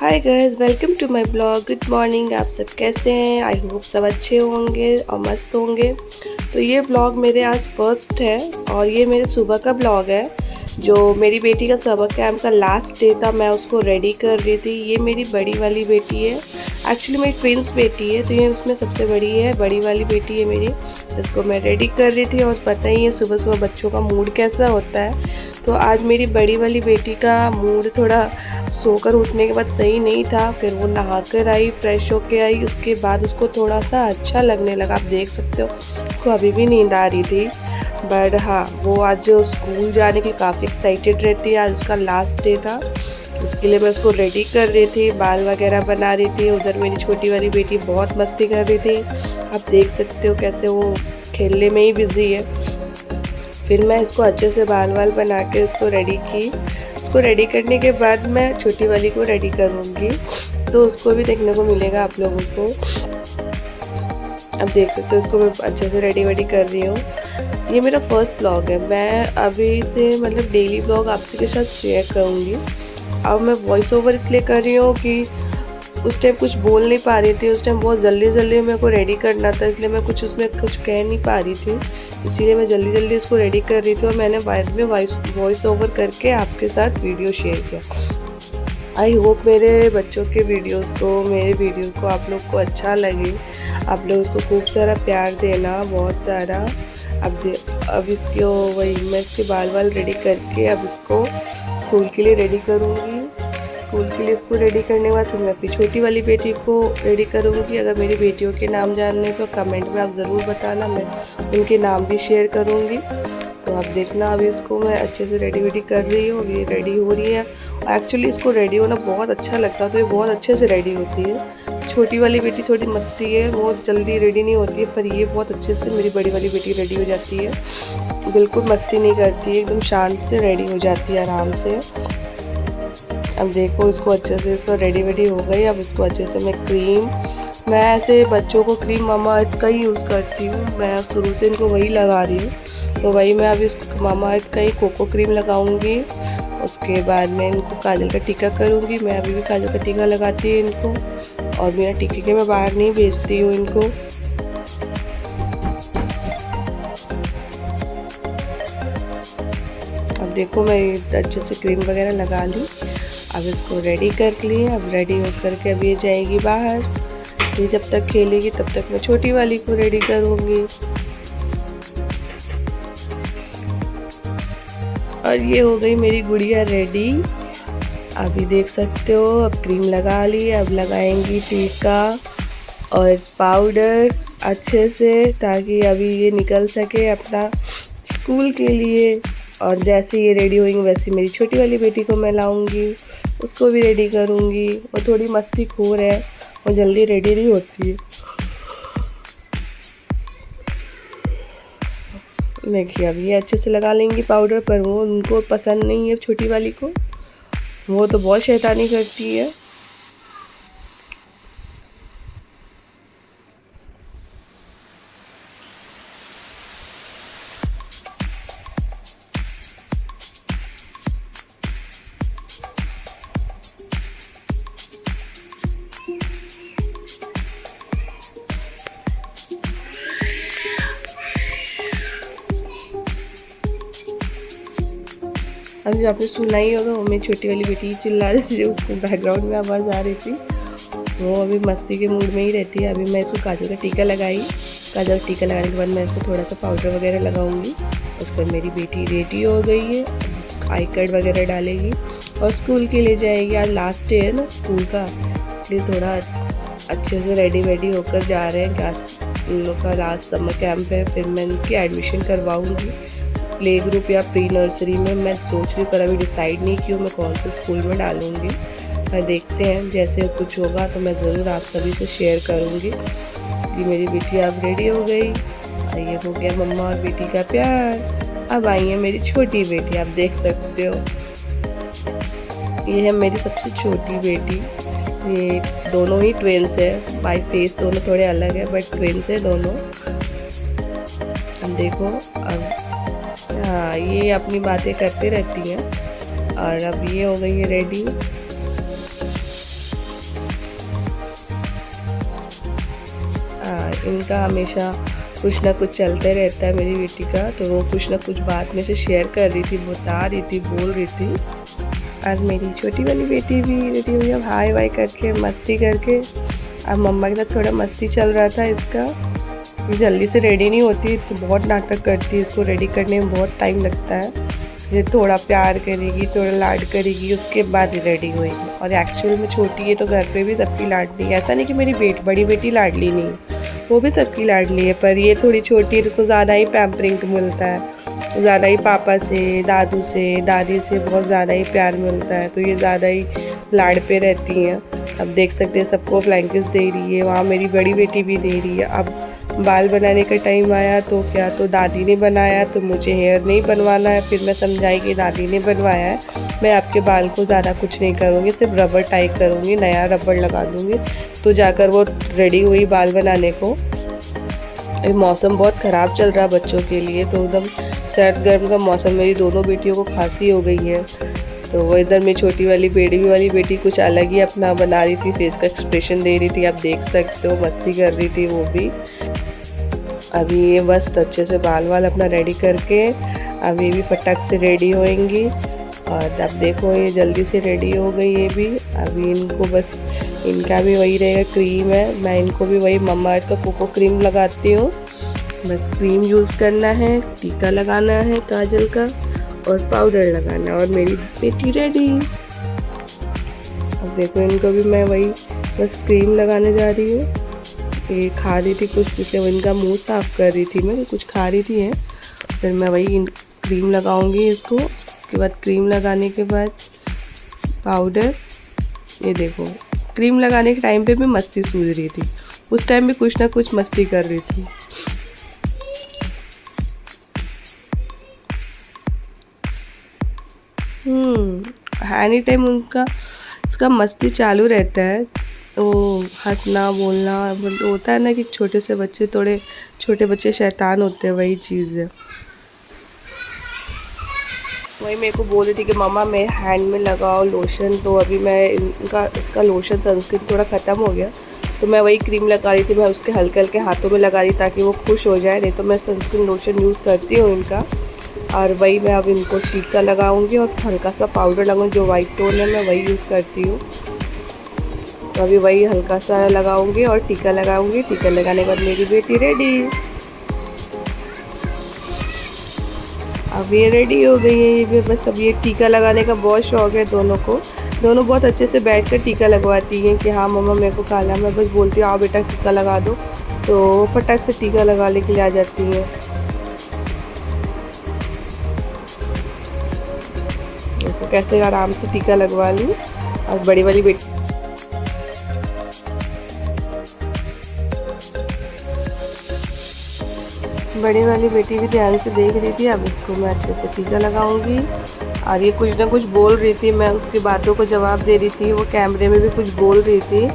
Hi guys, welcome to my blog. Good morning. आप सब कैसे हैं? आई होप सब अच्छे होंगे और मस्त होंगे। तो ये ब्लॉग मेरे आज फर्स्ट है और ये मेरे सुबह का ब्लॉग है। जो मेरी बेटी का समर कैंप का लास्ट डे था, मैं उसको रेडी कर रही थी। ये मेरी बड़ी वाली बेटी है, एक्चुअली मेरी ट्विंस बेटी है, तो ये उसमें सबसे बड़ी है, बड़ी वाली बेटी है मेरी। इसको मैं रेडी कर रही थी और पता ही है सुबह सुबह बच्चों का मूड कैसा होता है। तो आज मेरी बड़ी वाली बेटी का मूड थोड़ा सोकर उठने के बाद सही नहीं था। फिर वो नहा कर आई, फ्रेश होके आई, उसके बाद उसको थोड़ा सा अच्छा लगने लगा। आप देख सकते हो उसको अभी भी नींद आ रही थी, बट हाँ वो आज स्कूल जाने के लिए काफ़ी एक्साइटेड रहती है। आज उसका लास्ट डे था, इसके लिए मैं उसको रेडी कर रही थी, बाल वगैरह बना रही थी। उधर मेरी छोटी वाली बेटी बहुत मस्ती कर रही थी। आप देख सकते हो कैसे वो खेलने में ही बिज़ी है। फिर मैं इसको अच्छे से बाल वाल बना के इसको रेडी की। इसको रेडी करने के बाद मैं छोटी वाली को रेडी करूँगी, तो उसको भी देखने को मिलेगा आप लोगों को। अब देख सकते हो इसको मैं अच्छे से रेडी वेडी कर रही हूँ। ये मेरा फर्स्ट ब्लॉग है। मैं अभी से मतलब डेली ब्लॉग आपसे के साथ शेयर करूँगी। अब मैं वॉइस ओवर इसलिए कर रही हूँ कि उस टाइम कुछ बोल नहीं पा रही थी। उस टाइम बहुत जल्दी जल्दी मेरे को रेडी करना था, इसलिए मैं उसमें कुछ कह नहीं पा रही थी। इसीलिए मैं जल्दी जल्दी इसको रेडी कर रही थी और मैंने बाद में वॉइस ओवर करके आपके साथ वीडियो शेयर किया। आई होप मेरे बच्चों के वीडियोस को, मेरे वीडियो को आप लोग को अच्छा लगे। आप लोग उसको खूब सारा प्यार देना, बहुत सारा। अब इसको वही मैं इसके बाल वाल रेडी करके अब इसको स्कूल के लिए रेडी करूँगी। स्कूल के लिए इसको रेडी करने के बाद फिर मैं अपनी छोटी वाली बेटी को रेडी करूँगी। अगर मेरी बेटियों के नाम जानने तो कमेंट में आप ज़रूर बताना, मैं उनके नाम भी शेयर करूँगी। तो आप देखना, अभी इसको मैं अच्छे से रेडी वेडी कर रही हूँ। अभी ये रेडी हो रही है। एक्चुअली इसको रेडी होना बहुत अच्छा लगता है, तो ये बहुत अच्छे से रेडी होती है। छोटी वाली बेटी थोड़ी मस्ती है, बहुत जल्दी रेडी नहीं होती है, पर ये बहुत अच्छे से मेरी बड़ी वाली बेटी रेडी हो जाती है। बिल्कुल मस्ती नहीं करती है, एकदम शांत से रेडी हो जाती है आराम से। अब देखो इसको अच्छे से इसको रेडी वेडी हो गई। अब इसको अच्छे से मैं ऐसे बच्चों को क्रीम मामा अर्थ का ही यूज़ करती हूँ। मैं शुरू से इनको वही लगा रही हूँ, तो वही मैं अभी इसको मामा अर्थ का ही कोको क्रीम लगाऊंगी। उसके बाद मैं इनको काजल का टीका करूँगी। मैं अभी भी काजल का टीका लगाती हूँ इनको, और बिना टीके के मैं बाहर नहीं भेजती हूँ इनको। अब देखो मैं अच्छे से क्रीम वगैरह लगा ली। अब इसको रेडी कर ली। अब रेडी हो करके अब ये जाएगी बाहर। ये जब तक खेलेगी तब तक मैं छोटी वाली को रेडी करूँगी। और ये हो गई मेरी गुड़िया रेडी। अभी देख सकते हो अब क्रीम लगा ली। अब लगाएंगी टीका और पाउडर अच्छे से, ताकि अभी ये निकल सके अपना स्कूल के लिए। और जैसे ये रेडी होंगी वैसे मेरी छोटी वाली बेटी को मैं लाऊंगी, उसको भी रेडी करूंगी। वो थोड़ी मस्ती खोर है, वो जल्दी रेडी नहीं होती है। देखिए अब ये अच्छे से लगा लेंगी पाउडर, पर वो उनको पसंद नहीं है छोटी वाली को, वो तो बहुत शैतानी करती है। अभी आपने सुना ही होगा, वो मेरी छोटी वाली बेटी चिल्ला रही थी, उसको बैकग्राउंड में आवाज़ आ रही थी। वो अभी मस्ती के मूड में ही रहती है। अभी मैं इसको काजल का टीका लगाई। काजल का टीका लगाने के बाद मैं इसको थोड़ा सा पाउडर वगैरह लगाऊंगी। उसके बाद मेरी बेटी रेडी हो गई है। आई कार्ड वगैरह डालेगी और स्कूल के लिए जाएगी। आज लास्ट डे है ना स्कूल का, इसलिए थोड़ा अच्छे से रेडी वेडी होकर जा रहे हैं। क्लास उन लोग का लास्ट समर कैंप है। फिर मैं इनकी एडमिशन करवाऊँगी प्ले ग्रुप या प्री नर्सरी में। मैं सोच रही, पर अभी डिसाइड नहीं की हूँ मैं कौन से स्कूल में डालूँगी। मैं देखते हैं, जैसे कुछ होगा तो मैं ज़रूर आप सभी से शेयर करूँगी। कि मेरी बेटी अब रेडी हो गई। ये हो गया मम्मा और बेटी का प्यार। अब आई है मेरी छोटी बेटी, आप देख सकते हो। ये है मेरी सबसे छोटी बेटी। ये दोनों ही ट्विंस है, बाय फेस दोनों थोड़े अलग है, बट ट्विंस है दोनों। अब देखो, अब हाँ ये अपनी बातें करते रहती हैं। और अब ये हो गई है रेडी। इनका हमेशा कुछ ना कुछ चलते रहता है मेरी बेटी का, तो वो कुछ ना कुछ बात में से शेयर कर रही थी, बता रही थी, बोल रही थी। आज मेरी छोटी वाली बेटी भी रेडी हुई, अब हाय वाई करके मस्ती करके। अब मम्मा के साथ थोड़ा मस्ती चल रहा था इसका। जल्दी से रेडी नहीं होती तो बहुत नाटक करती है, इसको रेडी करने में बहुत टाइम लगता है। ये थोड़ा प्यार करेगी, थोड़ा लाड करेगी, उसके बाद ही रेडी होएगी। और एक्चुअल में छोटी है तो घर पे भी सबकी लाडली है, ऐसा नहीं कि मेरी बड़ी बेटी लाडली नहीं, वो भी सबकी लाडली है। पर ये थोड़ी छोटी है, इसको ज़्यादा ही पैम्परिंग मिलता है, ज़्यादा ही पापा से, दादू से, दादी से बहुत ज़्यादा ही प्यार मिलता है, तो ये ज़्यादा ही लाड पे रहती हैं। अब देख सकते हैं सबको ब्लैंकेट्स दे रही है, वहाँ मेरी बड़ी बेटी भी दे रही है। अब बाल बनाने का टाइम आया तो क्या, तो दादी ने बनाया तो मुझे हेयर नहीं बनवाना है। फिर मैं समझाई कि दादी ने बनवाया है, मैं आपके बाल को ज़्यादा कुछ नहीं करूँगी, सिर्फ रबर टाई करूँगी, नया रबर लगा दूँगी। तो जाकर वो रेडी हुई बाल बनाने को। अभी मौसम बहुत ख़राब चल रहा है बच्चों के लिए, तो एकदम सर्द गर्म का मौसम। मेरी दोनों बेटियों को खांसी हो गई है, तो वो इधर मेरी छोटी वाली बेटी कुछ अलग ही अपना बना रही थी, फेस का एक्सप्रेशन दे रही थी, आप देख सकते हो, मस्ती कर रही थी वो भी। अभी ये मस्त अच्छे से बाल अपना रेडी करके अभी ये भी फटाक से रेडी होएंगी। और अब देखो ये जल्दी से रेडी हो गई ये भी। अभी इनको बस इनका भी वही रहेगा, क्रीम है, मैं इनको भी वही मम्मा अर्थ का कोको क्रीम लगाती हूँ। बस क्रीम यूज़ करना है, टीका लगाना है काजल का और पाउडर लगाना, और मेरी बेटी रेडी। अब देखो इनको भी मैं वही बस क्रीम लगाने जा रही हूँ। ये खा रही थी कुछ, इसलिए इनका मुंह साफ़ कर रही थी मैं, कुछ खा रही थी है। फिर मैं वही क्रीम लगाऊंगी इसको। उसके बाद क्रीम लगाने के बाद पाउडर। ये देखो क्रीम लगाने के टाइम पे भी मस्ती सूझ रही थी, उस टाइम भी कुछ ना कुछ मस्ती कर रही थी। एनी टाइम उनका इसका मस्ती चालू रहता है, तो हंसना बोलना होता है ना कि छोटे से बच्चे, थोड़े छोटे बच्चे शैतान होते हैं, वही चीज़ है। वही मेरे को बोल रही थी कि मम्मा मेरे हैंड में लगाओ लोशन, तो अभी मैं इसका लोशन सनस्क्रीन थोड़ा ख़त्म हो गया, तो मैं वही क्रीम लगा रही थी, मैं उसके हल्के हल्के हाथों में लगा रही ताकि वो खुश हो जाए। नहीं तो मैं सनस्क्रीन लोशन यूज़ करती हूँ इनका। और वही मैं अब इनको टीका लगाऊंगी और हल्का सा पाउडर लगाऊंगी, जो वाइट टोन है मैं वही यूज़ करती हूँ। तो अभी वही हल्का सा लगाऊंगी और टीका लगाऊंगी। टीका लगाने के बाद मेरी बेटी रेडी। अब ये रेडी हो गई है, ये भी बस अब ये टीका लगाने का बहुत शौक़ है दोनों को। दोनों बहुत अच्छे से बैठकर टीका लगवाती हैं कि हाँ मम्मा मेरे को काला, मैं बस बोलती हूँ आओ बेटा टीका लगा दो, तो फटाक से टीका लगाने के लिए आ जाती हैं। तो कैसे आराम से टीका लगवा ली। और बड़ी वाली बेटी भी ध्यान से देख रही थी। अब इसको मैं अच्छे से टीका लगाऊंगी। और ये कुछ ना कुछ बोल रही थी, मैं उसकी बातों को जवाब दे रही थी। वो कैमरे में भी कुछ बोल रही थी,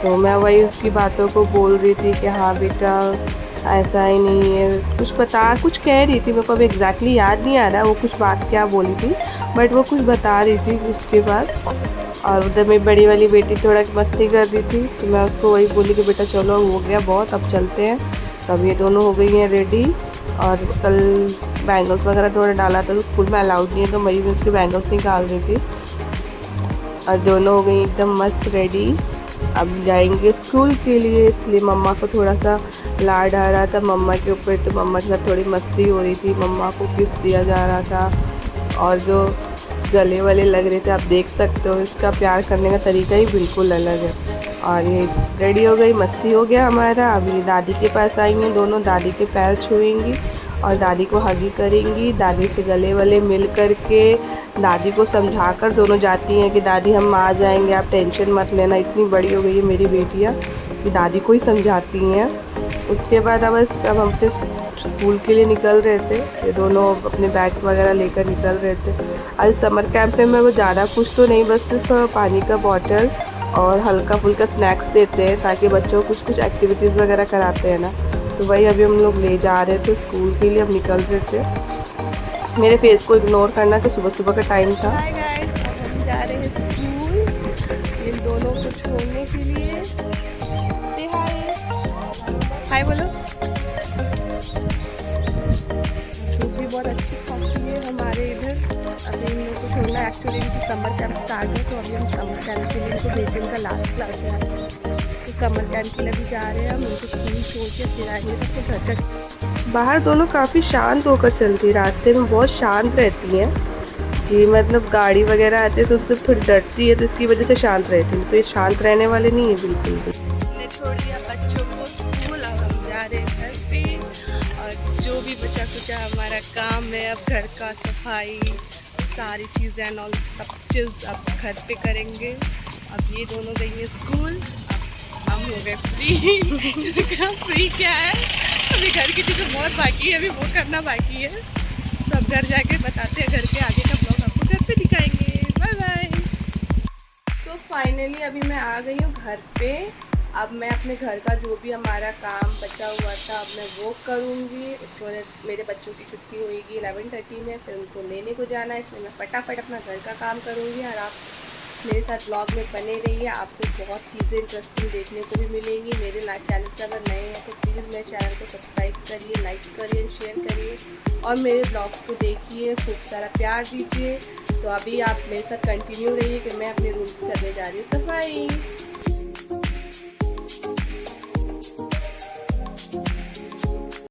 तो मैं वही उसकी बातों को बोल रही थी कि हाँ बेटा ऐसा ही नहीं है, कुछ कह रही थी। मेरे को अब एग्जैक्टली याद नहीं आ रहा वो कुछ बात क्या बोली थी, बट वो कुछ बता रही थी उसके पास। और उधर मेरी बड़ी वाली बेटी थोड़ा मस्ती कर रही थी, तो मैं उसको वही बोली कि बेटा चलो हो गया बहुत, अब चलते हैं। तब ये दोनों हो गई हैं रेडी। और कल बैंगल्स वगैरह थोड़ा डाला था, तो स्कूल में अलाउड नहीं है, तो वही मैं उसके बैंगल्स निकाल रही थी। और दोनों हो गई एकदम मस्त रेडी। अब जाएंगे स्कूल के लिए, इसलिए मम्मा को थोड़ा सा लाड आ रहा था मम्मा के ऊपर, तो मम्मा के साथ थोड़ी मस्ती हो रही थी। मम्मा को किस दिया जा रहा था और जो गले वाले लग रहे थे, आप देख सकते हो इसका प्यार करने का तरीका ही बिल्कुल अलग है। और ये रेडी हो गई, मस्ती हो गया हमारा। अभी दादी के पास आएंगे, दोनों दादी के पैर छुएंगी और दादी को हगी करेंगी। दादी से गले वाले मिल करके दादी को समझा कर दोनों जाती हैं कि दादी हम आ जाएंगे, आप टेंशन मत लेना। इतनी बड़ी हो गई है मेरी बेटियाँ कि दादी को ही समझाती हैं। उसके बाद अब हम अपने स्कूल के लिए निकल रहे थे, ये दोनों अपने बैग्स वगैरह लेकर निकल रहे थे। आज समर कैंप में वो ज़्यादा कुछ तो नहीं, बस सिर्फ पानी का बॉटल और हल्का फुल्का स्नैक्स देते हैं, ताकि बच्चों को कुछ एक्टिविटीज़ वगैरह कराते हैं ना, तो वही अभी हम लोग ले जा रहे थे स्कूल के लिए। अब निकल रहे थे, मेरे फेस को इग्नोर करना, कि सुबह सुबह का टाइम था। हम जा रहे हैं इन दोनों को छोड़ने के लिए। हाय हाय बोलो। धूप भी बहुत अच्छी खासी है हमारे इधर। अभी इन लोगों को छोड़ना है, एक्चुअली इनकी समर कैंप स्टार्ट है, तो अभी हम समर कैंप के लिए इनको भेजे, इनका लास्ट क्लास है आज, तो समर कैंप के लिए भी जा रहे हैं हम। इनको स्कूल छोड़ के फिर आएंगे सबको घर तक। बाहर दोनों काफ़ी शांत होकर चलती है, रास्ते में बहुत शांत रहती हैं कि मतलब गाड़ी वगैरह आती है तो उससे थोड़ी डरती है, तो इसकी वजह से शांत रहती है। तो ये शांत रहने वाले नहीं है बिल्कुल भी। हमने छोड़ दिया बच्चों को स्कूल, अब हम जा रहे हैं घर पे, और जो भी बचा कुचा हमारा काम है, अब घर का सफाई सारी चीज़ें एंड ऑल सब चीज़ अब घर पे करेंगे। अब ये दोनों गई हैं स्कूल, अब हम हो गए फ्री। फ्री क्या है, अभी घर की चीज़ें बहुत बाकी है, अभी वो करना बाकी है। तो अब घर जाके बताते हैं, घर के आगे का ब्लॉग आपको घर पे दिखाएंगे। Bye bye. तो फाइनली अभी मैं आ गई हूँ घर पे। अब मैं अपने घर का जो भी हमारा काम बचा हुआ था अब मैं वो करूँगी। उसके बाद मेरे बच्चों की छुट्टी होएगी 11:30 में, फिर उनको लेने को जाना है, इसलिए मैं फटाफट अपना घर का काम करूँगी। और आप मेरे साथ ब्लॉग में बने रहिए, आपको बहुत चीज़ें इंटरेस्टिंग देखने को भी मिलेंगी। मेरे चैनल पर अगर नए हैं तो प्लीज़ मेरे चैनल को सब्सक्राइब करिए, लाइक करिए, शेयर करिए और मेरे ब्लॉग्स को देखिए, खूब सारा प्यार दीजिए। तो अभी आप मेरे साथ कंटिन्यू रहिए कि मैं अपने रूम करने जा रही हूँ सफाई।